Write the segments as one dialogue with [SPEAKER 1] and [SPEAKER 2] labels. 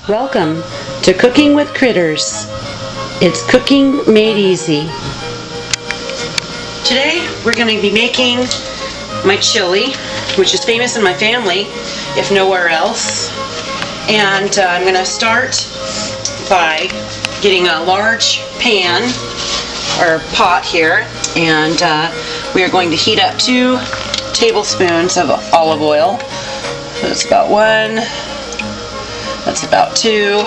[SPEAKER 1] Welcome to Cooking with Critters. It's cooking made easy. Today we're going to be making my chili, which is famous in my family, if nowhere else. And I'm going to start by getting a large pan or pot here, and we are going to heat up 2 tablespoons of olive oil. So that's about 1. That's about 2.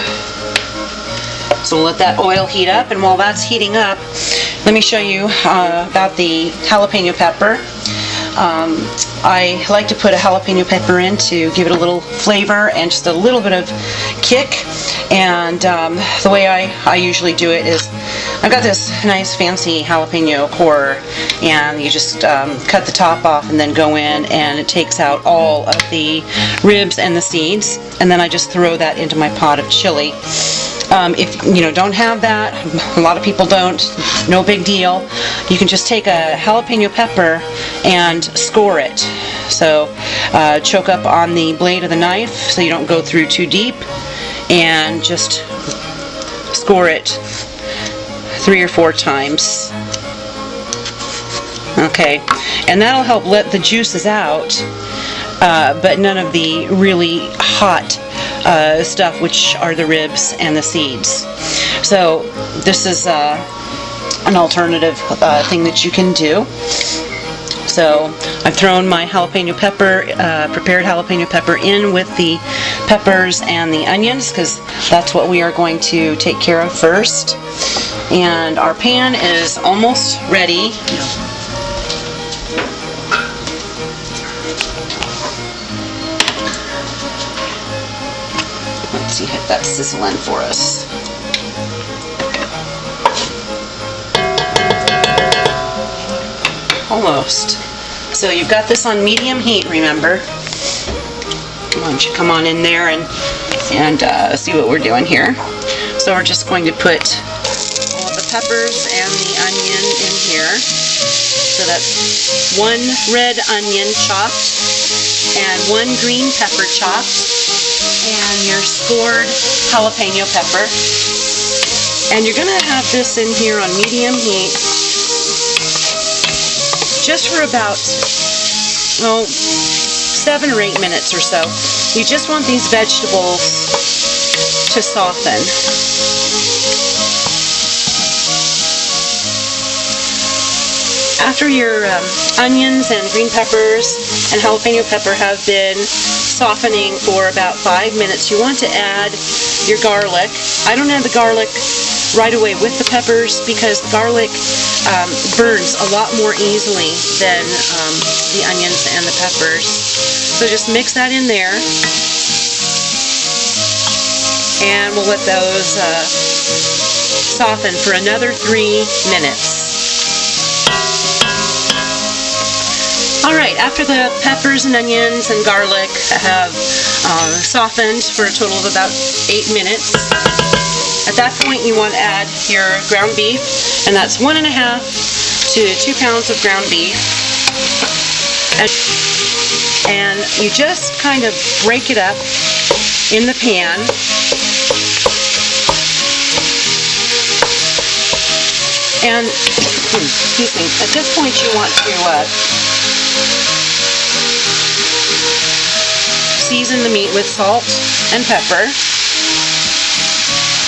[SPEAKER 1] So we'll let that oil heat up, and while that's heating up, let me show you about the jalapeno pepper. I like to put a jalapeno pepper in to give it a little flavor and just a little bit of kick. And the way I usually do it is I've got this nice fancy jalapeno core, and you just cut the top off and then go in, and it takes out all of the ribs and the seeds, and then I just throw that into my pot of chili. If you don't have that, a lot of people don't, no big deal. You can just take a jalapeno pepper and score it. So choke up on the blade of the knife so you don't go through too deep, and just score it 3 or 4 times. Okay, and that'll help let the juices out, but none of the really hot stuff, which are the ribs and the seeds. So this is an alternative thing that you can do. So I've thrown my jalapeno pepper, prepared jalapeno pepper, in with the peppers and the onions, because that's what we are going to take care of first. And our pan is almost ready. Let's see, hit that sizzle in for us. Almost. So you've got this on medium heat, remember. Why don't you come on in there and see what we're doing here. So we're just going to put all of the peppers and the onion in here. So that's 1 red onion chopped and 1 green pepper chopped, and your scored jalapeno pepper. And you're going to have this in here on medium heat just for about 7 or 8 minutes or so. You just want these vegetables to soften. After your onions and green peppers and jalapeno pepper have been softening for about 5 minutes, you want to add your garlic. I don't add the garlic right away with the peppers because garlic burns a lot more easily than the onions and the peppers. So just mix that in there, and we'll let those soften for another 3 minutes. Alright, after the peppers and onions and garlic have softened for a total of about 8 minutes, at that point you want to add your ground beef, and that's 1.5 to 2 pounds of ground beef. And you just kind of break it up in the pan. And, excuse me, at this point you want to season the meat with salt and pepper.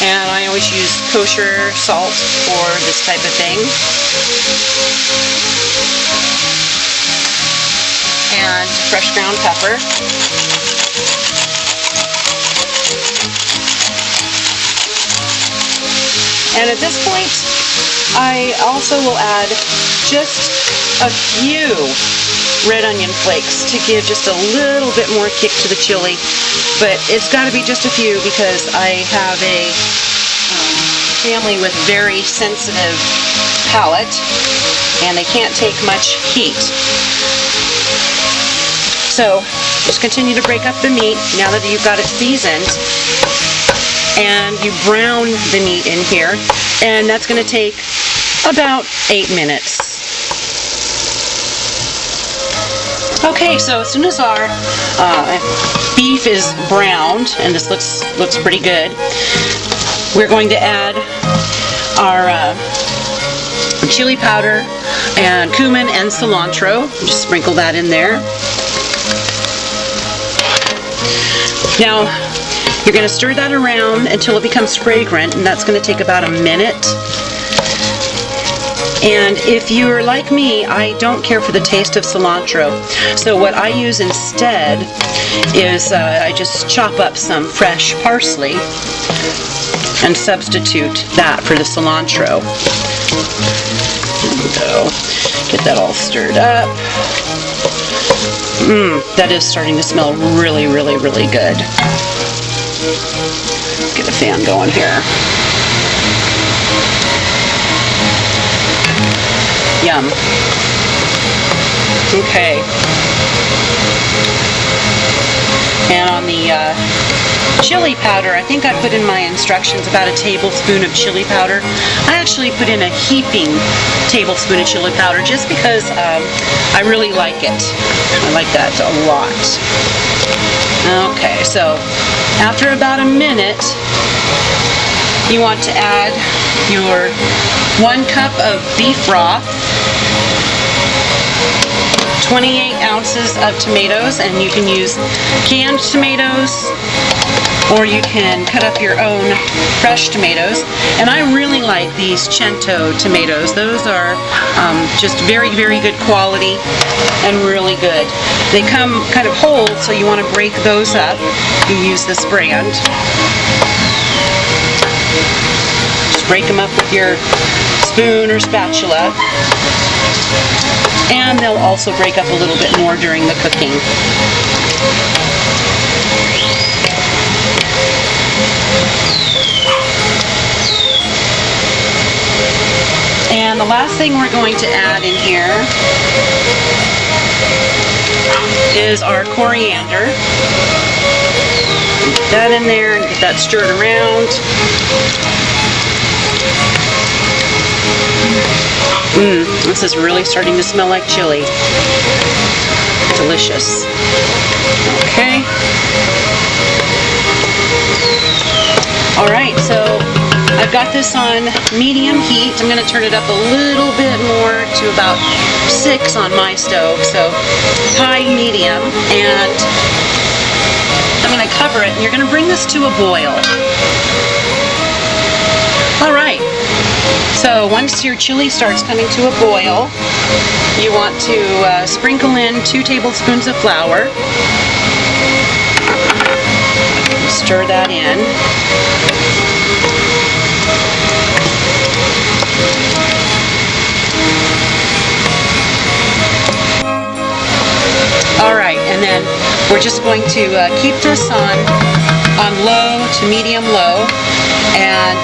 [SPEAKER 1] And I always use kosher salt for this type of thing. And fresh ground pepper. And at this point, I also will add just a few red onion flakes to give just a little bit more kick to the chili. But it's got to be just a few because I have a family with very sensitive palate, and they can't take much heat. So just continue to break up the meat now that you've got it seasoned, and you brown the meat in here, and that's going to take about 8 minutes. Okay, so as soon as our beef beef is browned, and this looks pretty good, we're going to add our chili powder and cumin and cilantro. Just sprinkle that in there. Now, you're going to stir that around until it becomes fragrant, and that's going to take about a minute. And if you're like me, I don't care for the taste of cilantro. So what I use instead is I just chop up some fresh parsley and substitute that for the cilantro. So, get that all stirred up. That is starting to smell really, really, really good. Get a fan going here. Yum. Okay. And on the chili powder, I think I put in my instructions about a tablespoon of chili powder. I actually put in a heaping tablespoon of chili powder just because I really like it. I like that a lot. Okay, so after about a minute, you want to add your 1 cup of beef broth, 28 ounces of tomatoes, and you can use canned tomatoes or you can cut up your own fresh tomatoes. And I really like these Cento tomatoes. Those are just very, very good quality and really good. They come kind of whole, so you want to break those up. You use this brand. Just break them up with your spoon or spatula. And they'll also break up a little bit more during the cooking. And the last thing we're going to add in here is our coriander. Get that in there and get that stirred around. This is really starting to smell like chili. Delicious. Okay. Alright, so I've got this on medium heat. I'm going to turn it up a little bit more to about 6 on my stove. So high, medium, and I'm going to cover it, and you're going to bring this to a boil. Alright. So once your chili starts coming to a boil, you want to sprinkle in 2 tablespoons of flour. Stir that in. Alright, and then we're just going to keep this on low to medium low, and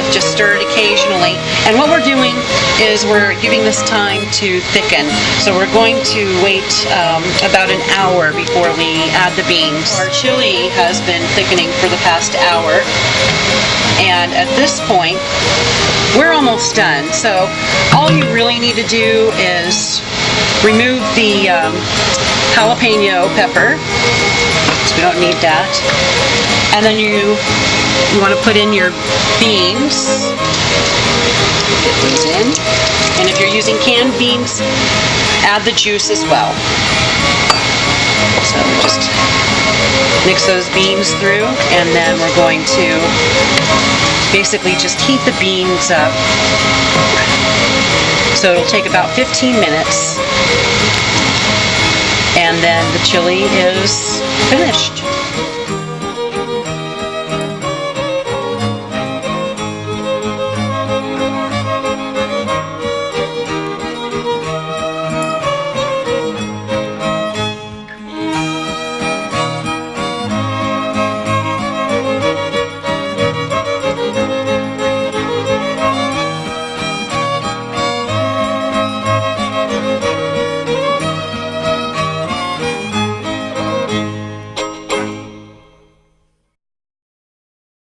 [SPEAKER 1] just stir it occasionally. And what we're doing is we're giving this time to thicken. So we're going to wait about an hour before we add the beans. Our chili has been thickening for the past hour, and at this point we're almost done. So all you really need to do is remove the jalapeno pepper, so we don't need that. And then you want to put in your beans. Get these in. And if you're using canned beans, add the juice as well. So just mix those beans through, and then we're going to basically just heat the beans up. So it'll take about 15 minutes. And then the chili is finished.